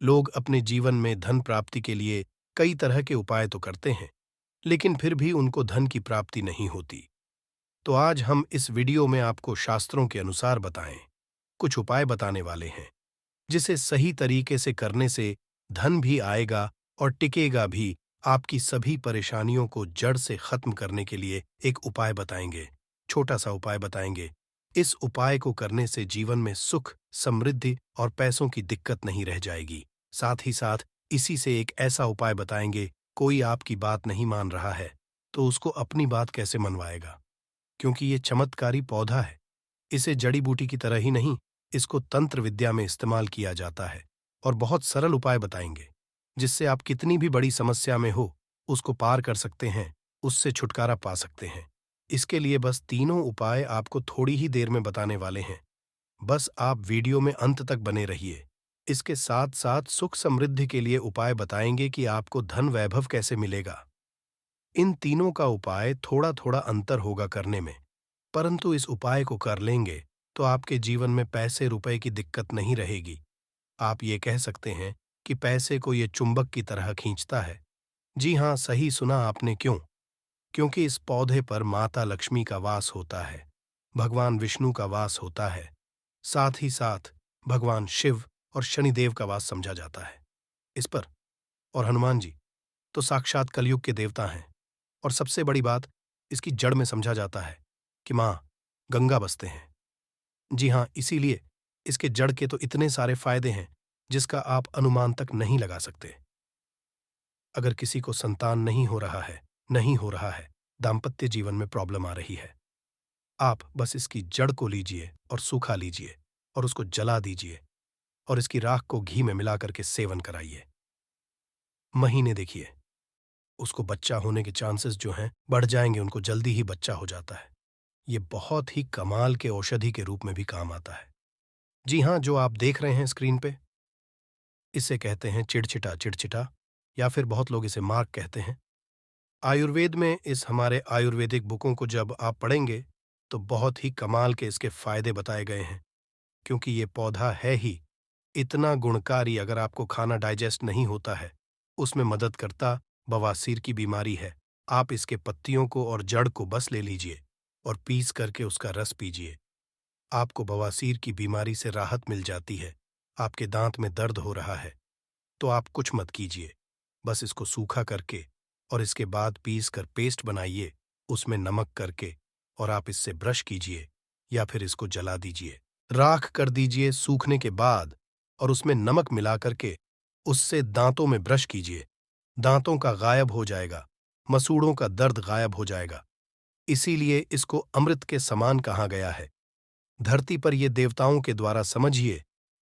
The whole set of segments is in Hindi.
लोग अपने जीवन में धन प्राप्ति के लिए कई तरह के उपाय तो करते हैं, लेकिन फिर भी उनको धन की प्राप्ति नहीं होती। तो आज हम इस वीडियो में आपको शास्त्रों के अनुसार बताएं, कुछ उपाय बताने वाले हैं, जिसे सही तरीके से करने से धन भी आएगा और टिकेगा भी। आपकी सभी परेशानियों को जड़ से खत्म करने के लिए एक उपाय बताएंगे, छोटा सा उपाय बताएंगे। इस उपाय को करने से जीवन में सुख, समृद्धि और पैसों की दिक्कत नहीं रह जाएगी। साथ ही साथ इसी से एक ऐसा उपाय बताएंगे, कोई आपकी बात नहीं मान रहा है तो उसको अपनी बात कैसे मनवाएगा, क्योंकि ये चमत्कारी पौधा है। इसे जड़ी बूटी की तरह ही नहीं, इसको तंत्र विद्या में इस्तेमाल किया जाता है। और बहुत सरल उपाय बताएंगे, जिससे आप कितनी भी बड़ी समस्या में हो उसको पार कर सकते हैं, उससे छुटकारा पा सकते हैं। इसके लिए बस तीनों उपाय आपको थोड़ी ही देर में बताने वाले हैं। बस आप वीडियो में अंत तक बने रहिए। इसके साथ साथ सुख समृद्धि के लिए उपाय बताएंगे कि आपको धन वैभव कैसे मिलेगा। इन तीनों का उपाय थोड़ा थोड़ा अंतर होगा करने में, परंतु इस उपाय को कर लेंगे तो आपके जीवन में पैसे रुपए की दिक्कत नहीं रहेगी। आप ये कह सकते हैं कि पैसे को ये चुंबक की तरह खींचता है। जी हाँ, सही सुना आपने। क्यों? क्योंकि इस पौधे पर माता लक्ष्मी का वास होता है, भगवान विष्णु का वास होता है, साथ ही साथ भगवान शिव और शनिदेव का वास समझा जाता है इस पर। और हनुमान जी तो साक्षात कलयुग के देवता हैं। और सबसे बड़ी बात, इसकी जड़ में समझा जाता है कि माँ गंगा बसते हैं। जी हाँ, इसीलिए इसके जड़ के तो इतने सारे फायदे हैं जिसका आप अनुमान तक नहीं लगा सकते। अगर किसी को संतान नहीं हो रहा है, दाम्पत्य जीवन में प्रॉब्लम आ रही है, आप बस इसकी जड़ को लीजिए और सूखा लीजिए और उसको जला दीजिए और इसकी राख को घी में मिलाकर के सेवन कराइए। महीने देखिए, उसको बच्चा होने के चांसेस जो हैं बढ़ जाएंगे, उनको जल्दी ही बच्चा हो जाता है। ये बहुत ही कमाल के औषधि के रूप में भी काम आता है। जी हाँ, जो आप देख रहे हैं स्क्रीन पे, इसे कहते हैं चिड़चिटा चिड़चिटा, या फिर बहुत लोग इसे मार्क कहते हैं। आयुर्वेद में इस हमारे आयुर्वेदिक बुकों को जब आप पढ़ेंगे तो बहुत ही कमाल के इसके फायदे बताए गए हैं, क्योंकि ये पौधा है ही इतना गुणकारी। अगर आपको खाना डाइजेस्ट नहीं होता है, उसमें मदद करता। बवासीर की बीमारी है, आप इसके पत्तियों को और जड़ को बस ले लीजिए और पीस करके उसका रस पीजिए। आपको बवासीर की बीमारी से राहत मिल जाती है। आपके दांत में दर्द हो रहा है तो आप कुछ मत कीजिए, बस इसको सूखा करके और इसके बाद पीस कर पेस्ट बनाइए, उसमें नमक करके, और आप इससे ब्रश कीजिए या फिर इसको जला दीजिए, राख कर दीजिए सूखने के बाद, और उसमें नमक मिला करके उससे दांतों में ब्रश कीजिए। दांतों का गायब हो जाएगा, मसूड़ों का दर्द गायब हो जाएगा। इसीलिए इसको अमृत के समान कहा गया है। धरती पर ये देवताओं के द्वारा, समझिए,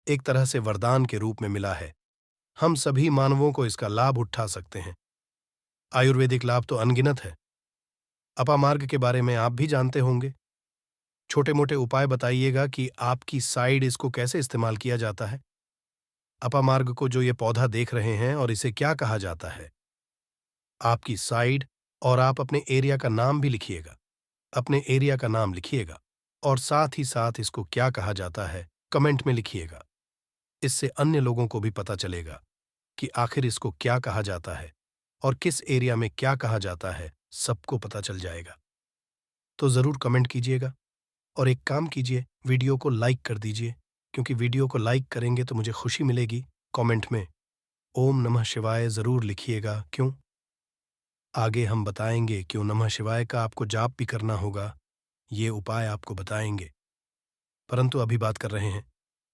एक तरह से वरदान के रूप में मिला है। हम सभी मानवों को इसका लाभ उठा सकते हैं। आयुर्वेदिक लाभ तो अनगिनत है। अपामार्ग के बारे में आप भी जानते होंगे। छोटे मोटे उपाय बताइएगा कि आपकी साइड इसको कैसे इस्तेमाल किया जाता है। अपामार्ग को जो ये पौधा देख रहे हैं, और इसे क्या कहा जाता है, आपकी साइड, और आप अपने एरिया का नाम भी लिखिएगा। अपने एरिया का नाम लिखिएगा और साथ ही साथ इसको क्या कहा जाता है कमेंट में लिखिएगा। इससे अन्य लोगों को भी पता चलेगा कि आखिर इसको क्या कहा जाता है और किस एरिया में क्या कहा जाता है, सबको पता चल जाएगा। तो ज़रूर कमेंट कीजिएगा और एक काम कीजिए, वीडियो को लाइक कर दीजिए, क्योंकि वीडियो को लाइक करेंगे तो मुझे खुशी मिलेगी। कमेंट में ओम नमः शिवाय ज़रूर लिखिएगा। क्यों? आगे हम बताएंगे क्यों नमः शिवाय का आपको जाप भी करना होगा, ये उपाय आपको बताएंगे। परंतु अभी बात कर रहे हैं,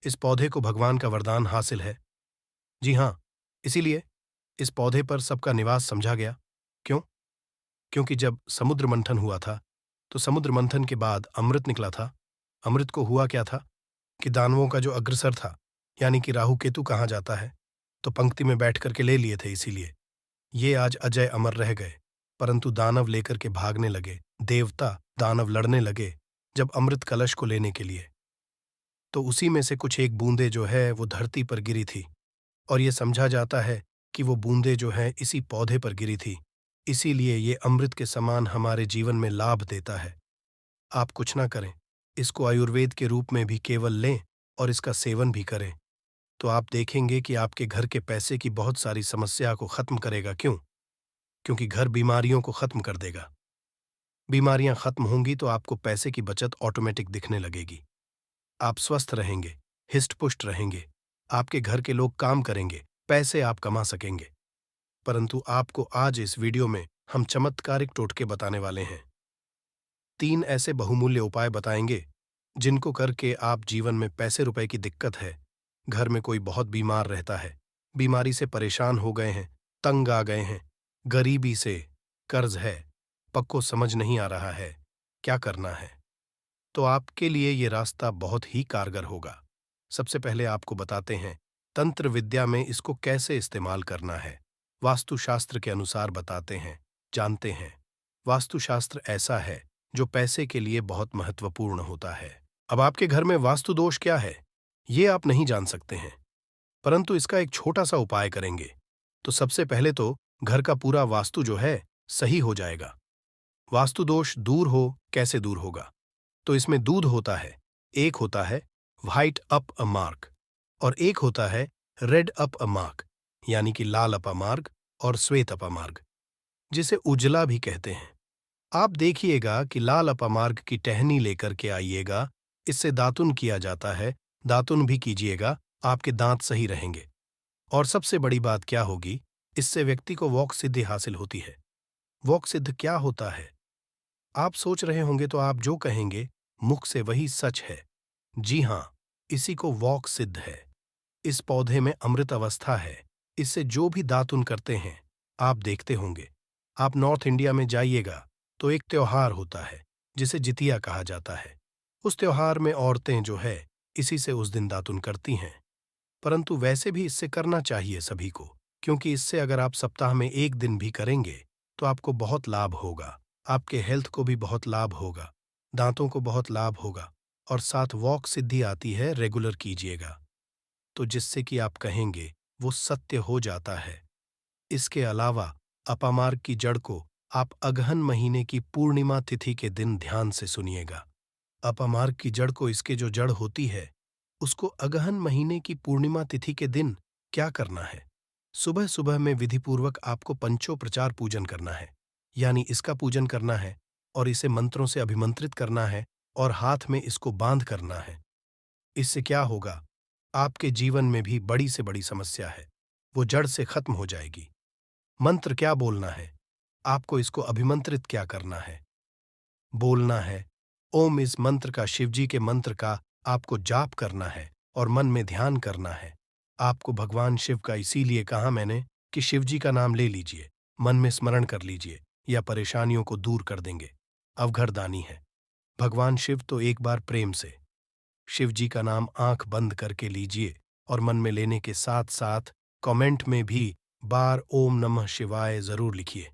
इस पौधे को भगवान का वरदान हासिल है। जी हाँ, इसीलिए इस पौधे पर सबका निवास समझा गया। क्यों? क्योंकि जब समुद्र मंथन हुआ था, तो समुद्र मंथन के बाद अमृत निकला था। अमृत को हुआ क्या था कि दानवों का जो अग्रसर था, यानी कि राहु केतु कहा जाता है, तो पंक्ति में बैठ करके ले लिए थे। इसीलिए ये आज अजय अमर रह गए। परंतु दानव लेकर के भागने लगे, देवता दानव लड़ने लगे जब अमृत कलश को लेने के लिए। तो उसी में से कुछ एक बूंदे जो है वो धरती पर गिरी थी, और ये समझा जाता है कि वो बूंदे जो है इसी पौधे पर गिरी थी। इसीलिए ये अमृत के समान हमारे जीवन में लाभ देता है। आप कुछ ना करें, इसको आयुर्वेद के रूप में भी केवल लें और इसका सेवन भी करें। तो आप देखेंगे कि आपके घर के पैसे की बहुत सारी समस्या को खत्म करेगा। क्यों? क्योंकि घर बीमारियों को खत्म कर देगा। बीमारियां खत्म होंगी तो आपको पैसे की बचत ऑटोमेटिक दिखने लगेगी। आप स्वस्थ रहेंगे, हिष्ट-पुष्ट रहेंगे, आपके घर के लोग काम करेंगे, पैसे आप कमा सकेंगे। परंतु आपको आज इस वीडियो में हम चमत्कारिक टोटके बताने वाले हैं। 3 ऐसे बहुमूल्य उपाय बताएंगे जिनको करके आप जीवन में पैसे रुपए की दिक्कत है, घर में कोई बहुत बीमार रहता है, बीमारी से परेशान हो गए हैं, तंग आ गए हैं, गरीबी से, कर्ज है, पक्को समझ नहीं आ रहा है, क्या करना है? तो आपके लिए ये रास्ता बहुत ही कारगर होगा। सबसे पहले आपको बताते हैं, तंत्र विद्या में इसको कैसे इस्तेमाल करना है। वास्तुशास्त्र के अनुसार बताते हैं, जानते हैं। वास्तुशास्त्र ऐसा है जो पैसे के लिए बहुत महत्वपूर्ण होता है। अब आपके घर में वास्तु दोष क्या है, ये आप नहीं जान सकते हैं, परंतु इसका एक छोटा सा उपाय करेंगे तो सबसे पहले तो घर का पूरा वास्तु जो है सही हो जाएगा। वास्तु दोष दूर हो, कैसे दूर होगा? तो इसमें दूध होता है, एक होता है व्हाइट अप अ मार्क और एक होता है रेड अप अ मार्क, यानी कि लाल अपा मार्ग और श्वेत अपा मार्ग, जिसे उजला भी कहते हैं। आप देखिएगा कि लाल अपा मार्ग की टहनी लेकर के आइएगा, इससे दातुन किया जाता है, दातुन भी कीजिएगा, आपके दांत सही रहेंगे। और सबसे बड़ी बात क्या होगी, इससे व्यक्ति को वॉक सिद्धि हासिल होती है। वॉक सिद्ध क्या होता है? आप सोच रहे होंगे तो आप जो कहेंगे मुख से वही सच है। जी हाँ, इसी को वॉक सिद्ध है। इस पौधे में अमृत अवस्था है, इससे जो भी दातुन करते हैं आप देखते होंगे। आप नॉर्थ इंडिया में जाइएगा तो एक त्योहार होता है जिसे जितिया कहा जाता है। उस त्योहार में औरतें जो है इसी से उस दिन दातुन करती हैं। परंतु वैसे भी इससे करना चाहिए सभी को, क्योंकि इससे अगर आप सप्ताह में एक दिन भी करेंगे तो आपको बहुत लाभ होगा, आपके हेल्थ को भी बहुत लाभ होगा, दांतों को बहुत लाभ होगा और साथ वॉक सिद्धि आती है, रेगुलर कीजिएगा तो जिससे कि आप कहेंगे वो सत्य हो जाता है। इसके अलावा अपामार्ग की जड़ को आप अगहन महीने की पूर्णिमा तिथि के दिन ध्यान से सुनिएगा। अपामार्ग की जड़ को, इसके जो जड़ होती है उसको अगहन महीने की पूर्णिमा तिथि के दिन क्या करना है? सुबह सुबह में विधिपूर्वक आपको पंचोपचार पूजन करना है, यानी इसका पूजन करना है और इसे मंत्रों से अभिमंत्रित करना है और हाथ में इसको बांध करना है। इससे क्या होगा, आपके जीवन में भी बड़ी से बड़ी समस्या है वो जड़ से खत्म हो जाएगी। मंत्र क्या बोलना है, आपको इसको अभिमंत्रित क्या करना है, बोलना है ओम। इस मंत्र का, शिवजी के मंत्र का आपको जाप करना है और मन में ध्यान करना है। आपको भगवान शिव का, इसीलिए कहा मैंने कि शिवजी का नाम ले लीजिए, मन में स्मरण कर लीजिए, या परेशानियों को दूर कर देंगे। अवघरदानी है भगवान शिव, तो एक बार प्रेम से शिवजी का नाम आंख बंद करके लीजिए और मन में लेने के साथ साथ कमेंट में भी बार ओम नमः शिवाय जरूर लिखिए।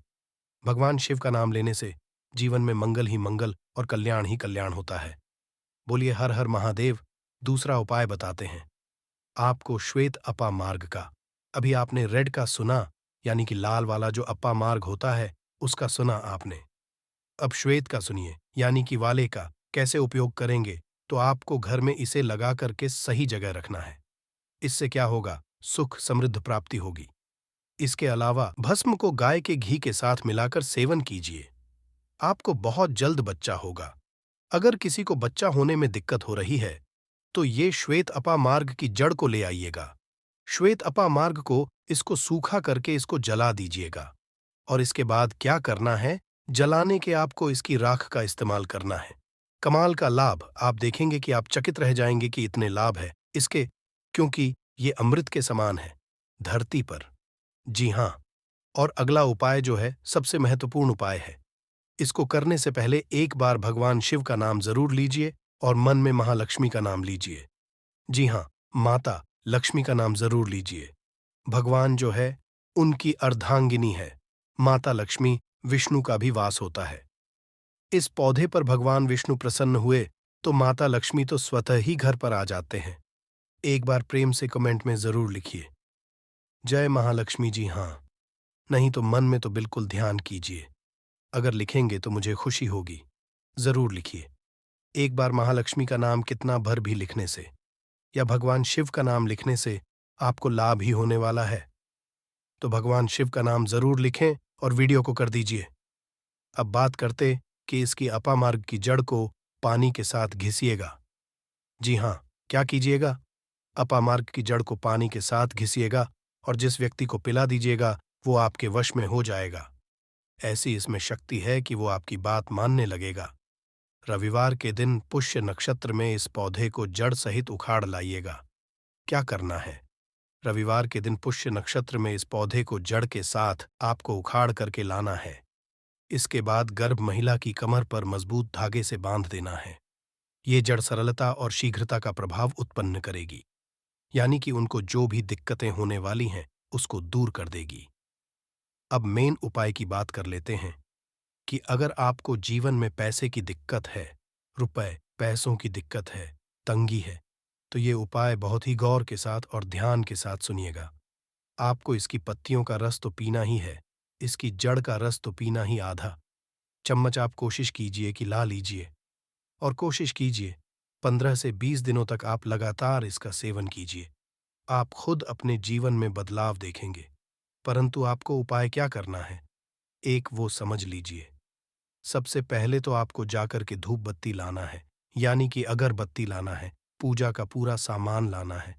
भगवान शिव का नाम लेने से जीवन में मंगल ही मंगल और कल्याण ही कल्याण होता है। बोलिए हर हर महादेव। दूसरा उपाय बताते हैं आपको, श्वेत अपा मार्ग का। अभी आपने रेड का सुना, यानी कि लाल वाला जो अपा मार्ग होता है उसका सुना आपने। अब श्वेत का सुनिए, यानी कि वाले का। कैसे उपयोग करेंगे, तो आपको घर में इसे लगा करके सही जगह रखना है। इससे क्या होगा, सुख समृद्ध प्राप्ति होगी। इसके अलावा भस्म को गाय के घी के साथ मिलाकर सेवन कीजिए, आपको बहुत जल्द बच्चा होगा। अगर किसी को बच्चा होने में दिक्कत हो रही है तो ये श्वेत अपा मार्ग की जड़ को ले आइएगा। श्वेत अपा मार्ग को, इसको सूखा करके इसको जला दीजिएगा और इसके बाद क्या करना है, जलाने के आपको इसकी राख का इस्तेमाल करना है। कमाल का लाभ, आप देखेंगे कि आप चकित रह जाएंगे कि इतने लाभ है इसके, क्योंकि ये अमृत के समान है धरती पर। जी हाँ, और अगला उपाय जो है सबसे महत्वपूर्ण उपाय है। इसको करने से पहले एक बार भगवान शिव का नाम जरूर लीजिए और मन में महालक्ष्मी का नाम लीजिए। जी हाँ, माता लक्ष्मी का नाम जरूर लीजिए। भगवान जो है उनकी अर्धांगिनी है माता लक्ष्मी, विष्णु का भी वास होता है। इस पौधे पर भगवान विष्णु प्रसन्न हुए तो माता लक्ष्मी तो स्वतः ही घर पर आ जाते हैं। एक बार प्रेम से कमेंट में जरूर लिखिए जय महालक्ष्मी। जी हाँ, नहीं तो मन में तो बिल्कुल ध्यान कीजिए। अगर लिखेंगे तो मुझे खुशी होगी, जरूर लिखिए। एक बार महालक्ष्मी का नाम कितना भर भी लिखने से या भगवान शिव का नाम लिखने से आपको लाभ ही होने वाला है। तो भगवान शिव का नाम जरूर लिखें और वीडियो को कर दीजिए। अब बात करते कि इसकी अपामार्ग की जड़ को पानी के साथ घिसिएगा। जी हाँ, क्या कीजिएगा? अपामार्ग की जड़ को पानी के साथ घिसिएगा और जिस व्यक्ति को पिला दीजिएगा वो आपके वश में हो जाएगा। ऐसी इसमें शक्ति है कि वो आपकी बात मानने लगेगा। रविवार के दिन पुष्य नक्षत्र में इस पौधे को जड़ सहित उखाड़ लाइएगा। क्या करना है? रविवार के दिन पुष्य नक्षत्र में इस पौधे को जड़ के साथ आपको उखाड़ करके लाना है। इसके बाद गर्भ महिला की कमर पर मजबूत धागे से बांध देना है। ये जड़ सरलता और शीघ्रता का प्रभाव उत्पन्न करेगी, यानी कि उनको जो भी दिक्कतें होने वाली हैं उसको दूर कर देगी। अब मेन उपाय की बात कर लेते हैं कि अगर आपको जीवन में पैसे की दिक्कत है, रुपए पैसों की दिक्कत है, तंगी है, तो ये उपाय बहुत ही गौर के साथ और ध्यान के साथ सुनिएगा। आपको इसकी पत्तियों का रस तो पीना ही है, इसकी जड़ का रस तो पीना ही आधा चम्मच आप कोशिश कीजिए कि ला लीजिए, और कोशिश कीजिए 15 से 20 दिनों तक आप लगातार इसका सेवन कीजिए। आप खुद अपने जीवन में बदलाव देखेंगे। परंतु आपको उपाय क्या करना है, एक वो समझ लीजिए। सबसे पहले तो आपको जाकर के धूप बत्ती लाना है, यानी कि अगरबत्ती लाना है, पूजा का पूरा सामान लाना है।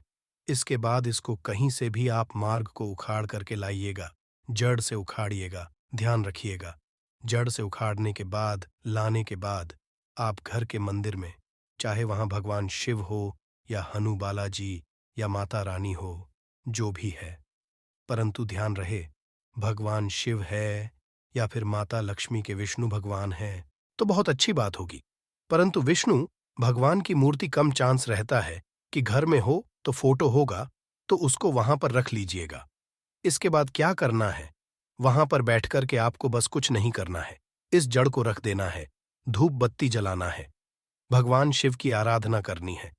इसके बाद इसको कहीं से भी आप मार्ग को उखाड़ करके लाइएगा, जड़ से उखाड़िएगा। ध्यान रखिएगा, जड़ से उखाड़ने के बाद, लाने के बाद आप घर के मंदिर में, चाहे वहां भगवान शिव हो या हनु बालाजी या माता रानी हो, जो भी है, परंतु ध्यान रहे भगवान शिव है या फिर माता लक्ष्मी के विष्णु भगवान हैं तो बहुत अच्छी बात होगी। परंतु विष्णु भगवान की मूर्ति कम चांस रहता है कि घर में हो तो फोटो होगा, तो उसको वहां पर रख लीजिएगा। इसके बाद क्या करना है, वहां पर बैठकर के आपको बस कुछ नहीं करना है, इस जड़ को रख देना है, धूप बत्ती जलाना है, भगवान शिव की आराधना करनी है,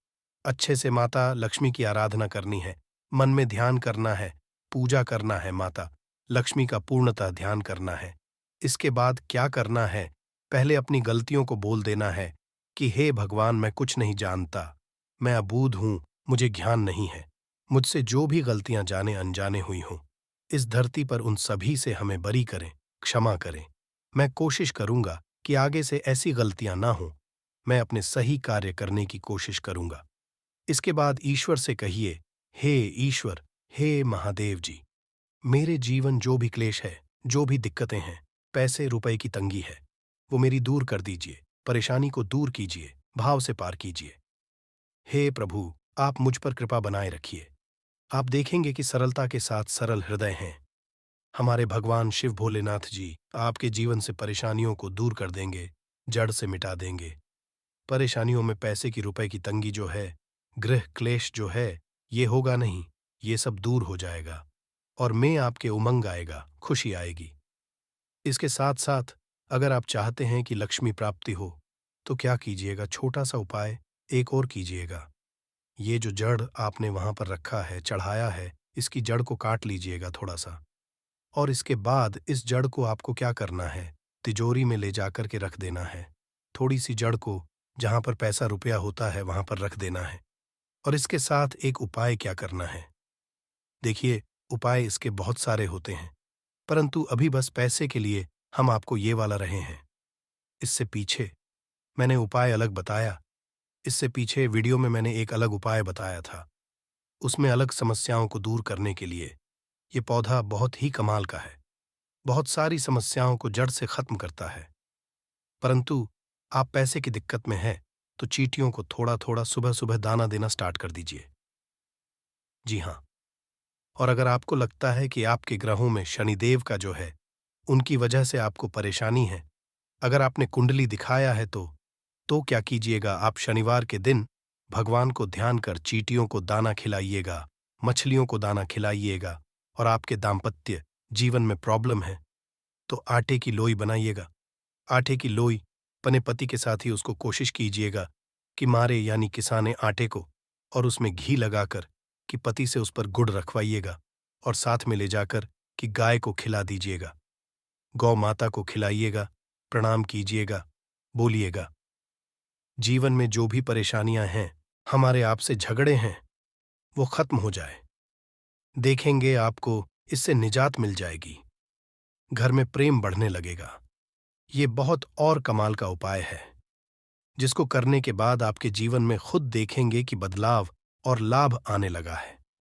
अच्छे से माता लक्ष्मी की आराधना करनी है, मन में ध्यान करना है, पूजा करना है, माता लक्ष्मी का पूर्णतः ध्यान करना है। इसके बाद क्या करना है, पहले अपनी गलतियों को बोल देना है कि हे भगवान, मैं कुछ नहीं जानता, मैं अबूझ हूं, मुझे ज्ञान नहीं है, मुझसे जो भी गलतियां जाने अनजाने हुई हों, इस धरती पर उन सभी से हमें बरी करें, क्षमा करें। मैं कोशिश करूंगा कि आगे से ऐसी गलतियां ना हों, मैं अपने सही कार्य करने की कोशिश करूंगा। इसके बाद ईश्वर से कहिए, हे ईश्वर, हे महादेव जी, मेरे जीवन जो भी क्लेश है, जो भी दिक्कतें हैं, पैसे रुपए की तंगी है, वो मेरी दूर कर दीजिए, परेशानी को दूर कीजिए, भाव से पार कीजिए। हे प्रभु, आप मुझ पर कृपा बनाए रखिए। आप देखेंगे कि सरलता के साथ सरल हृदय हैं। हमारे भगवान शिव भोलेनाथ जी आपके जीवन से परेशानियों को दूर कर देंगे, जड़ से मिटा देंगे। परेशानियों में पैसे की रुपए की तंगी जो है, गृह क्लेश जो है, ये होगा नहीं, ये सब दूर हो जाएगा और में आपके उमंग आएगा, खुशी आएगी। इसके साथ साथ अगर आप चाहते हैं कि लक्ष्मी प्राप्ति हो, तो क्या कीजिएगा, छोटा सा उपाय एक और कीजिएगा। ये जो जड़ आपने वहां पर रखा है, चढ़ाया है, इसकी जड़ को काट लीजिएगा थोड़ा सा, और इसके बाद इस जड़ को आपको क्या करना है, तिजोरी में ले जाकर के रख देना है। थोड़ी सी जड़ को जहां पर पैसा रुपया होता है वहां पर रख देना है। और इसके साथ एक उपाय क्या करना है, देखिए, उपाय इसके बहुत सारे होते हैं, परंतु अभी बस पैसे के लिए हम आपको ये वाला रहे हैं। इससे पीछे मैंने उपाय अलग बताया, इससे पीछे वीडियो में मैंने एक अलग उपाय बताया था, उसमें अलग समस्याओं को दूर करने के लिए ये पौधा बहुत ही कमाल का है, बहुत सारी समस्याओं को जड़ से खत्म करता है। परंतु आप पैसे की दिक्कत में हैं तो चींटियों को थोड़ा थोड़ा सुबह सुबह दाना देना स्टार्ट कर दीजिए। जी हाँ, और अगर आपको लगता है कि आपके ग्रहों में शनिदेव का जो है, उनकी वजह से आपको परेशानी है, अगर आपने कुंडली दिखाया है तो क्या कीजिएगा, आप शनिवार के दिन भगवान को ध्यान कर चींटियों को दाना खिलाइएगा, मछलियों को दाना खिलाइएगा। और आपके दाम्पत्य जीवन में प्रॉब्लम है तो आटे की लोई बनाइएगा। आटे की लोई अपने पति के साथ ही उसको कोशिश कीजिएगा कि मारे, यानी किसाने आटे को, और उसमें घी लगाकर कि पति से उस पर गुड़ रखवाइएगा और साथ में ले जाकर कि गाय को खिला दीजिएगा, गौ माता को खिलाइएगा, प्रणाम कीजिएगा, बोलिएगा, जीवन में जो भी परेशानियां हैं, हमारे आपसे झगड़े हैं, वो खत्म हो जाए। देखेंगे आपको इससे निजात मिल जाएगी। घर में प्रेम बढ़ने लगेगा। ये बहुत और कमाल का उपाय है, जिसको करने के बाद आपके जीवन में खुद देखेंगे कि बदलाव और लाभ आने लगा है।